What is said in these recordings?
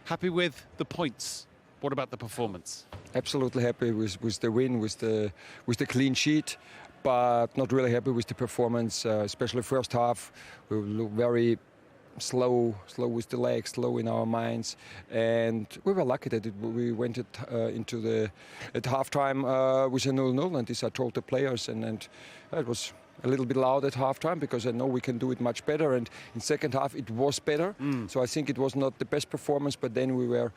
Happy with the points? What about the performance? Absolutely happy with the win, with the clean sheet, but not really happy with the performance, especially first half. We look very slow with the legs, slow in our minds, and we were lucky that we went at halftime with a 0-0, and this I told the players, and it was a little bit loud at halftime because I know we can do it much better, and in second half it was better. So I think it was not the best performance, but then we were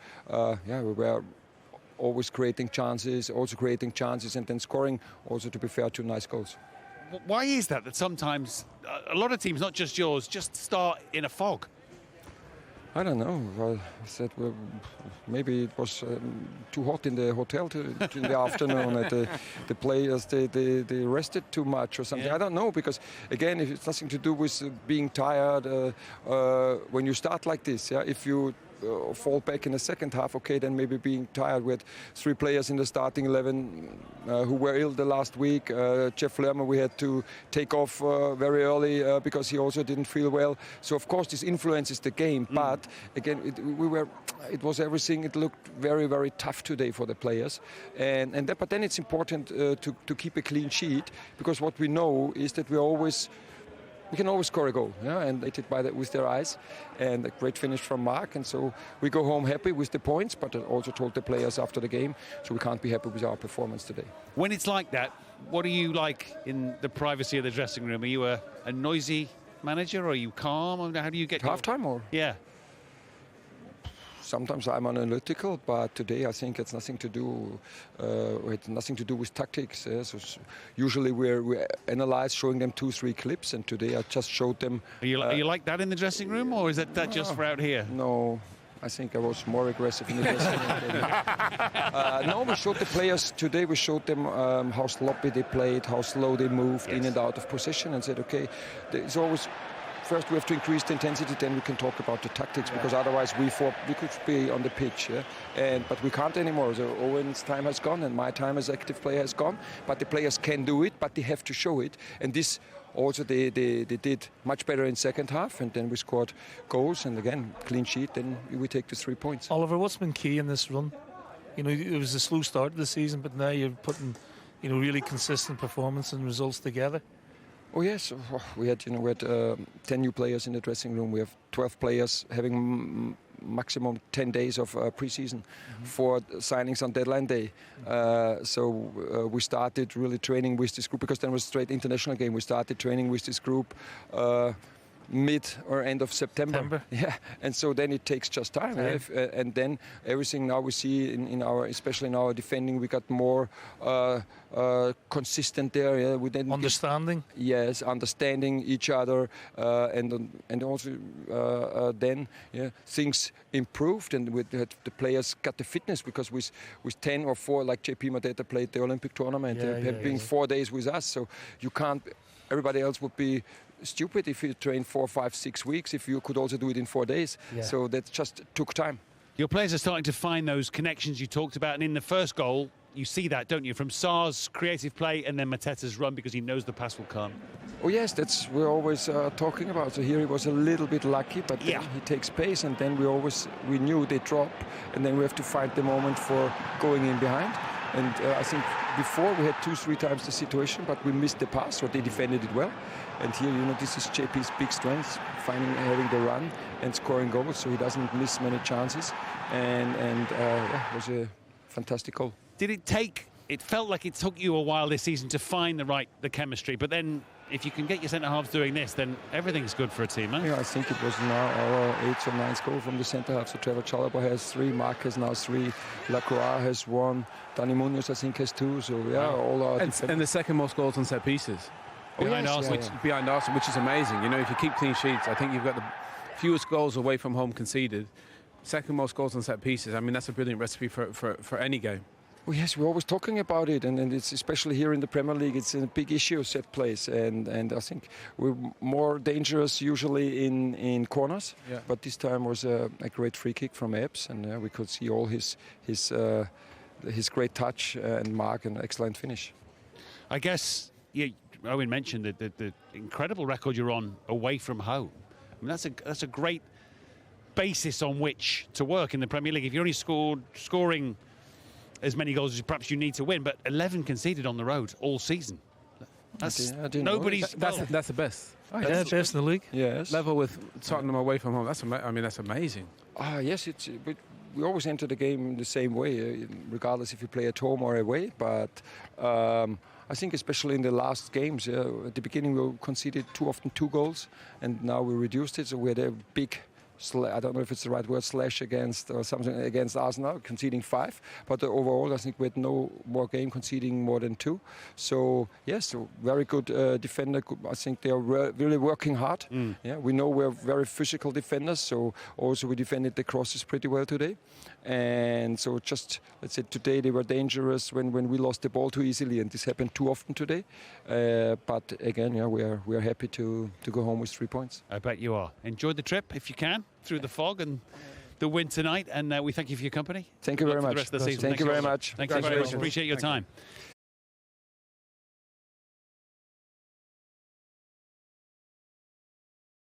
always creating chances, and then scoring, also to be fair, 2 nice goals. Why is that sometimes a lot of teams, not just yours, just start in a fog? I don't know. Well, I said, well, maybe it was too hot in the hotel in the afternoon. The players, they rested too much or something. Yeah. I don't know, because again, it's nothing to do with being tired. When you start like this, if you fall back in the second half, okay, then maybe being tired. We had 3 players in the starting 11 who were ill the last week. Jeff Lerma we had to take off very early because he also didn't feel well. So of course this influences the game. But again, it was everything. It looked very, very tough today for the players, but then it's important to keep a clean sheet, because what we know is that we can always score a goal, and they did with their eyes, and a great finish from Mark, and so we go home happy with the points, but I also told the players after the game, so we can't be happy with our performance today. When it's like that, what are you like in the privacy of the dressing room? Are you a noisy manager, or are you calm? How do you get halftime or? Yeah. Sometimes I'm analytical, but today I think it's nothing to do. It had nothing to do with tactics. So usually we analyze, showing them 2-3 clips, and today I just showed them. Are you like that in the dressing room, or is that just for out here? No, I think I was more aggressive in the dressing room. No, we showed the players today. We showed them how sloppy they played, how slow they moved in and out of position, and said, okay, it's always. First, we have to increase the intensity, then we can talk about the tactics, because otherwise we could be on the pitch, but we can't anymore. So Owen's time has gone, and my time as active player has gone. But the players can do it, but they have to show it. And this also they did much better in second half, and then we scored goals, and again clean sheet. Then we take the 3 points. Oliver, what's been key in this run? You know, it was a slow start to the season, but now you're putting, really consistent performance and results together. Oh yes, we had 10 new players in the dressing room. We have 12 players having maximum 10 days of pre-season for signings on deadline day. So we started really training with this group, because then it was straight international game. We started training with this group mid or end of September. Yeah, and so then it takes just time. And then everything now we see in our, especially in our defending, we got more consistent there. Yeah, we then understanding. Yes, understanding each other, and also then things improved, and the players got the fitness, because with 10 or 4, like JP Mateta played the Olympic tournament, being 4 days with us, so you can't. Everybody else would be stupid if you train 4, 5, 6 weeks, if you could also do it in 4 days. So that just took time. Your players are starting to find those connections you talked about, and in the first goal you see that, don't you, from Saar's creative play and then Mateta's run, because he knows the pass will come. Oh yes, that's we're always talking about. So here he was a little bit lucky, but then he takes pace, and then we knew they drop, and then we have to find the moment for going in behind. And I think before we had 2-3 times the situation, but we missed the pass, or they defended it well. And here, this is JP's big strength, having the run and scoring goals, so he doesn't miss many chances. And it was a fantastic goal. Did it take? It felt like it took you a while this season to find the chemistry, but then if you can get your centre halves doing this, then everything's good for a team, huh? Yeah, I think it was now our 8th or 9th goal from the centre half. So Trevor Chalobah has 3, Mark has now 3, Lacroix has 1, Dani Munoz I think has 2. So all our and the second most goals on set pieces. Behind Arsenal, which is amazing. If you keep clean sheets, I think you've got the fewest goals away from home conceded, second most goals on set pieces. I mean, that's a brilliant recipe for any game. Well, yes, we're always talking about it, and it's especially here in the Premier League, it's a big issue, set plays, and I think we're more dangerous usually in corners, but this time was a great free kick from Ebbs, and we could see all his great touch, and Mark, an excellent finish. I guess Owen mentioned the incredible record you're on away from home. I mean, that's a great basis on which to work in the Premier League. If you're only scoring as many goals as perhaps you need to win, but 11 conceded on the road all season. That's I didn't nobody's. That's the best. Yeah, best in the league. Yes. Level with Tottenham away from home. That's amazing. Yes, but we always enter the game the same way, regardless if you play at home or away. But I think especially in the last games, at the beginning we conceded too often 2 goals, and now we reduced it. So we had a big, I don't know if it's the right word, slash against or something against Arsenal, conceding 5. But overall, I think we had no more game conceding more than 2. So yes, so very good defender. I think they are really working hard. Yeah, we know we're very physical defenders. So also we defended the crosses pretty well today. And so just, let's say today they were dangerous when we lost the ball too easily, and this happened too often today. But again, yeah, we are happy to go home with 3 points. I bet you are. Enjoy the trip if you can, through the fog and the wind tonight, and we thank you for your company. Thank you very For much. the rest of the season. Thank you very much. Thanks very much. Appreciate your time.